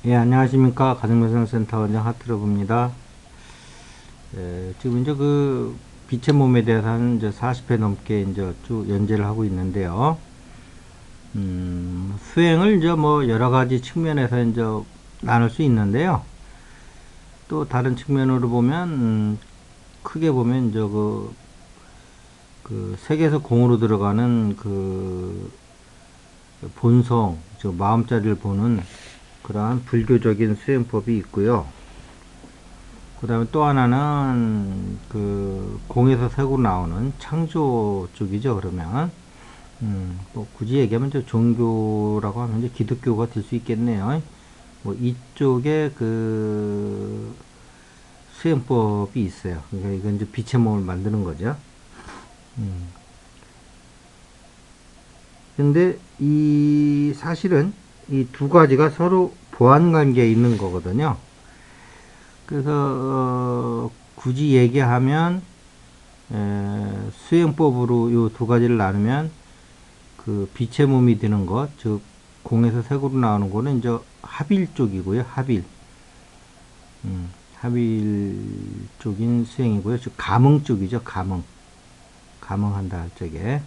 예, 안녕하십니까. 가정명상센터 원장 하트러브입니다. 지금 이제 그 빛의 몸에 대해서 한 이제 40회 넘게 이제 쭉 연재를 하고 있는데요. 수행을 이제 뭐 여러 가지 측면에서 이제 나눌 수 있는데요. 또 다른 측면으로 보면, 크게 보면 이제 그 색에서 공으로 들어가는 그 본성, 저 마음자리를 보는 그러한 불교적인 수행법이 있고요. 그 다음에 또 하나는 그 공에서 색으로 나오는 창조 쪽이죠. 그러면 뭐 굳이 얘기하면 저 종교라고 하면 이제 기독교가 될 수 있겠네요. 뭐 이쪽에 그 수행법이 있어요. 그러니까 이건 이제 빛의 몸을 만드는 거죠. 근데 이 사실은 이 두 가지가 서로 보완 관계에 있는 거거든요. 그래서 굳이 얘기하면 수행법으로 이 두 가지를 나누면 그 빛의 몸이 되는 것, 즉 공에서 색으로 나오는 거는 이제 합일 쪽이고요. 합일 쪽인 수행이고요. 즉 감응 쪽이죠. 감응한다 할 적에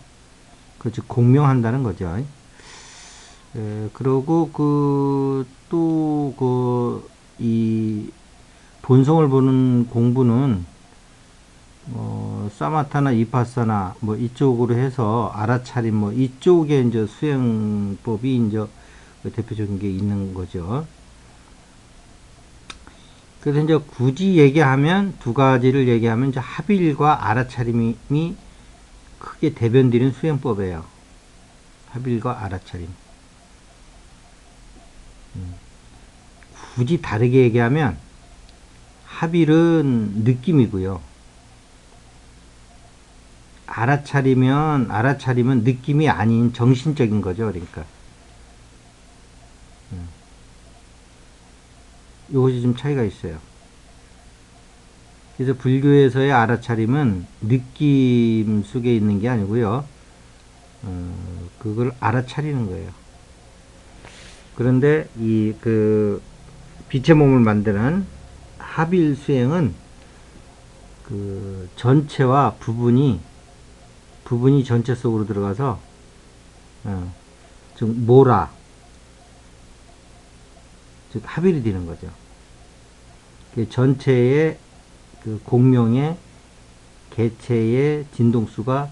즉 공명한다는 거죠. 그러고 이 본성을 보는 공부는 사마타나 이파사나 뭐 이쪽으로 해서 알아차림 뭐 이쪽에 이제 수행법이 이제 대표적인 게 있는 거죠. 그래서 이제 굳이 얘기하면 두 가지를 얘기하면 이제 합일과 알아차림이 크게 대변되는 수행법이에요. 합일과 알아차림. 굳이 다르게 얘기하면 합일은 느낌이고요. 알아차림은 느낌이 아닌 정신적인 거죠. 그러니까 이것이 좀 차이가 있어요. 그래서 불교에서의 알아차림은 느낌 속에 있는 게 아니고요. 그걸 알아차리는 거예요. 그런데 이 그 빛의 몸을 만드는 합일 수행은 그 전체와 부분이 전체 속으로 들어가서 즉 모라 즉 합일이 되는 거죠. 그 전체의 그 공명의 개체의 진동수가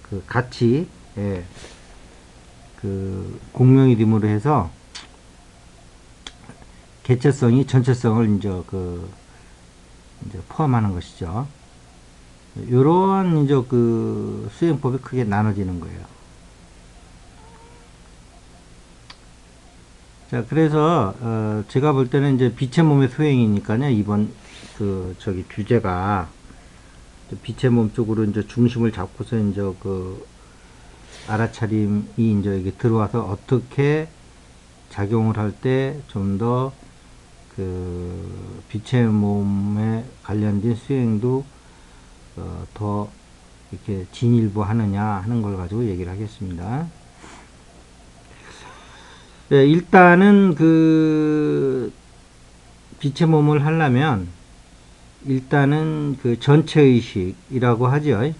그 같이 그 공명이 됨으로 해서 개체성이 전체성을 이제 포함하는 것이죠. 이러한 이제 그 수행법이 크게 나눠지는 거예요. 자, 그래서 제가 볼 때는 이제 빛의 몸의 수행이니까요. 이번 주제가 빛의 몸 쪽으로 이제 중심을 잡고서 이제 그 알아차림이 이제 여기 들어와서 어떻게 작용을 할 때 좀 더 그 빛의 몸에 관련된 수행도 더 이렇게 진일보하느냐 하는 걸 가지고 얘기를 하겠습니다. 네, 일단은 그 빛의 몸을 하려면 일단은 그 전체의식이라고 하죠.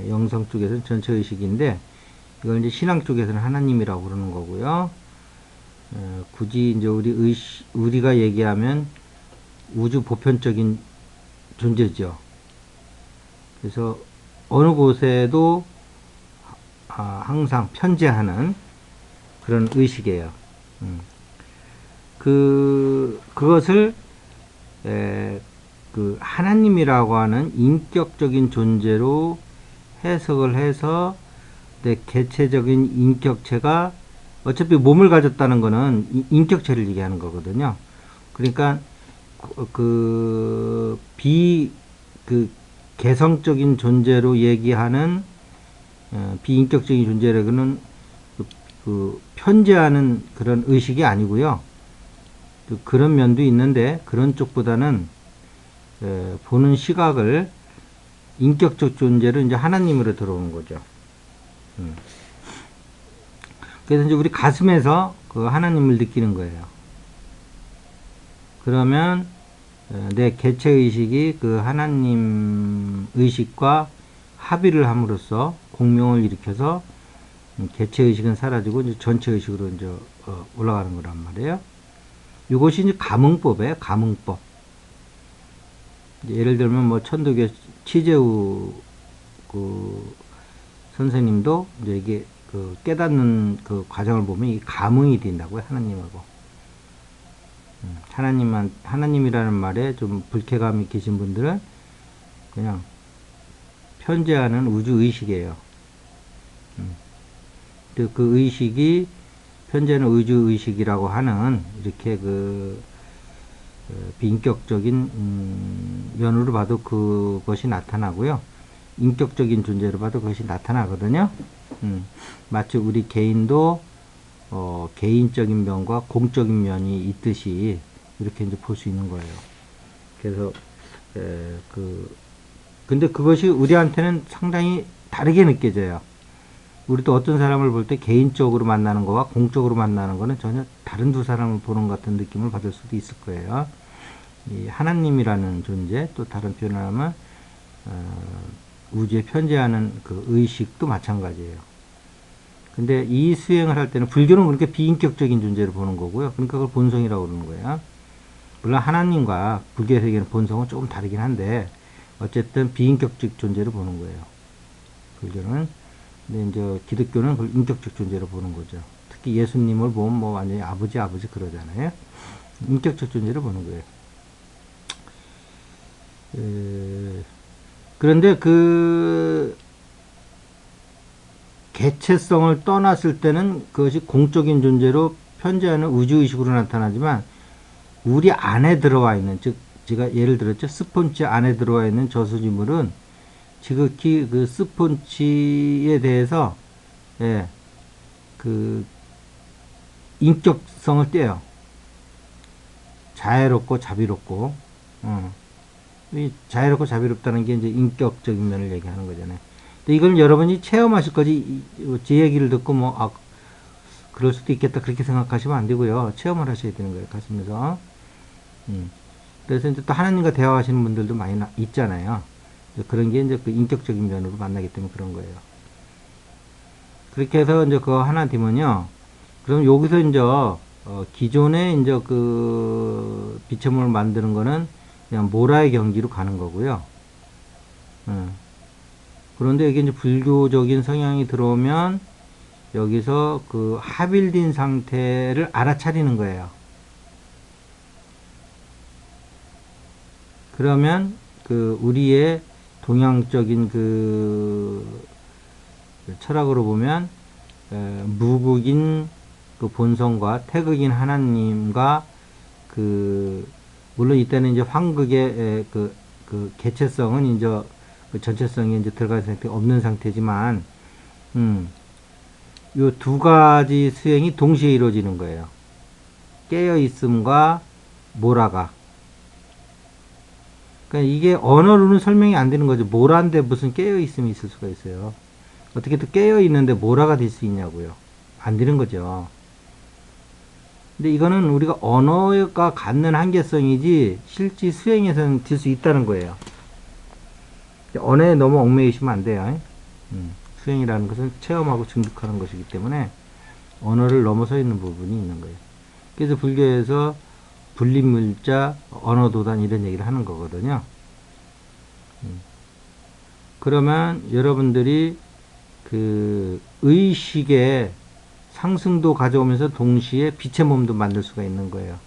영성 쪽에서는 전체의식인데 이걸 이제 신앙 쪽에서는 하나님이라고 그러는 거고요. 굳이 이제 우리가 얘기하면 우주 보편적인 존재죠. 그래서 어느 곳에도 항상 편재하는 그런 의식이에요. 그것을 그 하나님이라고 하는 인격적인 존재로 해석을 해서 내 개체적인 인격체가 어차피 몸을 가졌다는 거는 인격체를 얘기하는 거거든요. 그러니까 그 개성적인 존재로 얘기하는 비인격적인 존재라고는 그 편재하는 그런 의식이 아니고요. 그런 면도 있는데 그런 쪽보다는 보는 시각을 인격적 존재로 이제 하나님으로 들어오는 거죠. 그래서 이제 우리 가슴에서 그 하나님을 느끼는 거예요. 그러면 내 개체 의식이 그 하나님 의식과 합의를 함으로써 공명을 일으켜서 개체 의식은 사라지고 이제 전체 의식으로 이제 올라가는 거란 말이에요. 이것이 이제 감응법이에요. 감응법. 예를 들면 뭐 천도교 치제우 그 선생님도 이제 이게 그 깨닫는 그 과정을 보면 이 감응이 된다고요. 하나님하고. 하나님이라는 말에 좀 불쾌감이 계신 분들은 그냥 편재하는 우주 의식이에요. 그 의식이 편재하는 우주 의식이라고 하는 이렇게 그 비인격적인 면으로 봐도 그것이 나타나고요. 인격적인 존재로 봐도 그것이 나타나거든요. 마치 우리 개인도 개인적인 면과 공적인 면이 있듯이 이렇게 이제 볼 수 있는 거예요. 그래서 근데 그것이 우리한테는 상당히 다르게 느껴져요. 우리도 어떤 사람을 볼 때 개인적으로 만나는 거와 공적으로 만나는 거는 전혀 다른 두 사람을 보는 것 같은 느낌을 받을 수도 있을 거예요. 이 하나님이라는 존재, 또 다른 표현을 하면 우주에 편재하는 그 의식도 마찬가지예요. 근데 이 수행을 할 때는 불교는 그렇게 비인격적인 존재를 보는 거고요. 그러니까 그걸 본성이라고 그러는 거예요. 물론 하나님과 불교 세계는 본성은 조금 다르긴 한데 어쨌든 비인격적 존재를 보는 거예요. 불교는. 근데 이제 기독교는 그걸 인격적 존재로 보는 거죠. 특히 예수님을 보면 뭐 완전히 아버지 그러잖아요. 인격적 존재를 보는 거예요. 그런데 그 개체성을 떠났을 때는 그것이 공적인 존재로 편재하는 우주의식으로 나타나지만 우리 안에 들어와 있는, 즉 제가 예를 들었죠. 스폰지 안에 들어와 있는 저수지물은 지극히 그 스폰지에 대해서 그 인격성을 떼요. 자애롭고 자비롭고 이 자애롭고 자비롭다는 게 이제 인격적인 면을 얘기하는 거잖아요. 근데 이걸 여러분이 체험하실 거지, 제 얘기를 듣고 그럴 수도 있겠다 그렇게 생각하시면 안 되고요. 체험을 하셔야 되는 거예요. 가시면서. 그래서 이제 또 하나님과 대화하시는 분들도 많이 있잖아요. 그런 게 이제 그 인격적인 면으로 만나기 때문에 그런 거예요. 그렇게 해서 이제 그거 하나 되면요. 그럼 여기서 이제 기존에 이제 그 비체물을 만드는 거는 그냥 모라의 경지로 가는 거고요. 그런데 이게 이제 불교적인 성향이 들어오면 여기서 그 합일된 상태를 알아차리는 거예요. 그러면 그 우리의 동양적인 그 철학으로 보면 무극인 그 본성과 태극인 하나님과 그 물론 이때는 이제 황극의 그 개체성은 이제 그 전체성이 이제 들어간 상태 없는 상태지만 요 두 가지 수행이 동시에 이루어지는 거예요. 깨어 있음과 모라가. 그러니까 이게 언어로는 설명이 안 되는 거죠. 모라인데 무슨 깨어 있음이 있을 수가 있어요. 어떻게 또 깨어 있는데 모라가 될 수 있냐고요. 안 되는 거죠. 근데 이거는 우리가 언어가 갖는 한계성이지 실제 수행에서는 될 수 있다는 거예요. 언어에 너무 얽매이시면 안 돼요. 수행이라는 것은 체험하고 증득하는 것이기 때문에 언어를 넘어서 있는 부분이 있는 거예요. 그래서 불교에서 분립물자, 언어도단 이런 얘기를 하는 거거든요. 그러면 여러분들이 그 의식의 상승도 가져오면서 동시에 빛의 몸도 만들 수가 있는 거예요.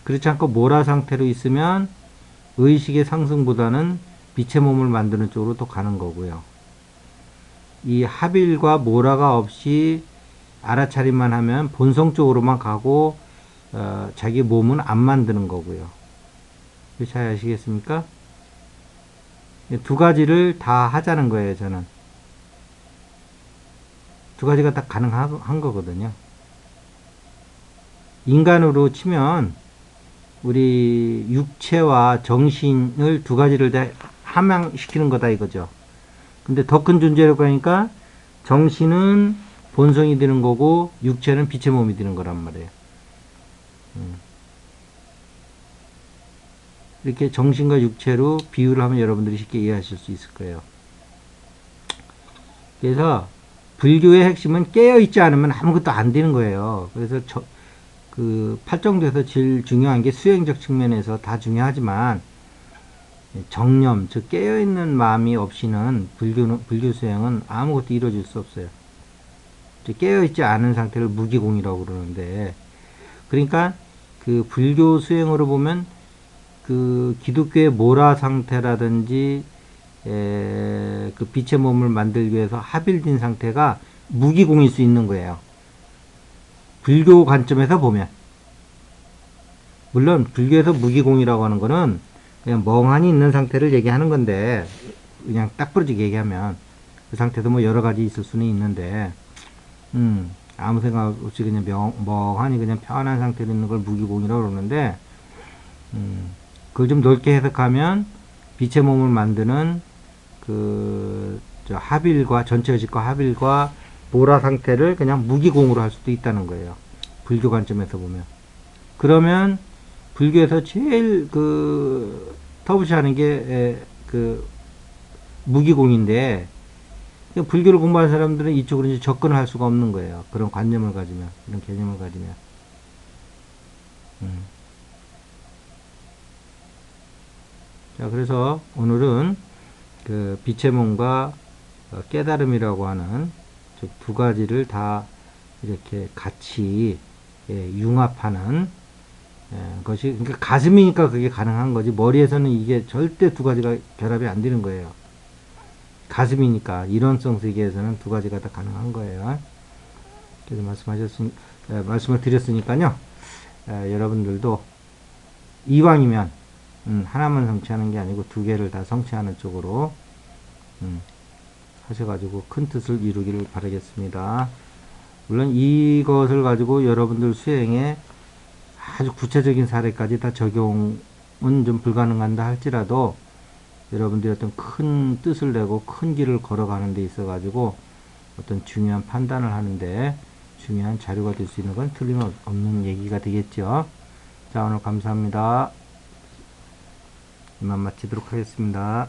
그렇지 않고 모라 상태로 있으면 의식의 상승보다는 빛의 몸을 만드는 쪽으로 또 가는 거고요. 이 합일과 모라가 없이 알아차림만 하면 본성 쪽으로만 가고 자기 몸은 안 만드는 거고요. 잘 아시겠습니까? 두 가지를 다 하자는 거예요, 저는. 두 가지가 다 가능한 거거든요. 인간으로 치면 우리 육체와 정신을 두 가지를 다 함양시키는 거다 이거죠. 근데 더 큰 존재라고 하니까 정신은 본성이 되는 거고 육체는 빛의 몸이 되는 거란 말이에요. 이렇게 정신과 육체로 비유를 하면 여러분들이 쉽게 이해하실 수 있을 거예요. 그래서 불교의 핵심은 깨어있지 않으면 아무것도 안 되는 거예요. 그래서 그 팔정도에서 제일 중요한 게 수행적 측면에서 다 중요하지만 정념, 즉 깨어있는 마음이 없이는 불교 수행은 아무것도 이루어질 수 없어요. 깨어있지 않은 상태를 무기공이라고 그러는데, 그러니까 그 불교 수행으로 보면 그 기독교의 모라 상태라든지 그 빛의 몸을 만들기 위해서 합일된 상태가 무기공일 수 있는 거예요. 불교 관점에서 보면. 물론 불교에서 무기공이라고 하는 거는 그냥 멍하니 있는 상태를 얘기하는 건데, 그냥 딱 부러지게 얘기하면 그 상태도 뭐 여러 가지 있을 수는 있는데, 아무 생각 없이 그냥 멍하니 그냥 편한 상태로 있는 걸 무기공이라고 그러는데, 그걸 좀 넓게 해석하면 빛의 몸을 만드는 합일과 전체 의식과 합일과 모라 상태를 그냥 무기공으로 할 수도 있다는 거예요. 불교 관점에서 보면. 그러면 불교에서 제일 터부시하는 게 무기공인데, 불교를 공부하는 사람들은 이쪽으로 이제 접근을 할 수가 없는 거예요. 그런 관념을 가지면, 그런 개념을 가지면. 자, 그래서 오늘은 그 빛의 몸과 깨달음이라고 하는 즉 두 가지를 다 이렇게 같이 융합하는 것이, 그러니까 가슴이니까 그게 가능한 거지, 머리에서는 이게 절대 두 가지가 결합이 안 되는 거예요. 가슴이니까 이론성 세계에서는 두 가지가 다 가능한 거예요. 그래서 말씀을 드렸으니까요. 여러분들도 이왕이면 하나만 성취하는 게 아니고 두 개를 다 성취하는 쪽으로 하셔가지고 큰 뜻을 이루기를 바라겠습니다. 물론 이것을 가지고 여러분들 수행에 아주 구체적인 사례까지 다 적용은 좀 불가능한다 할지라도, 여러분들이 어떤 큰 뜻을 내고 큰 길을 걸어가는 데 있어 가지고 어떤 중요한 판단을 하는데 중요한 자료가 될 수 있는 건 틀림없는 얘기가 되겠죠. 자, 오늘 감사합니다. 이만 마치도록 하겠습니다.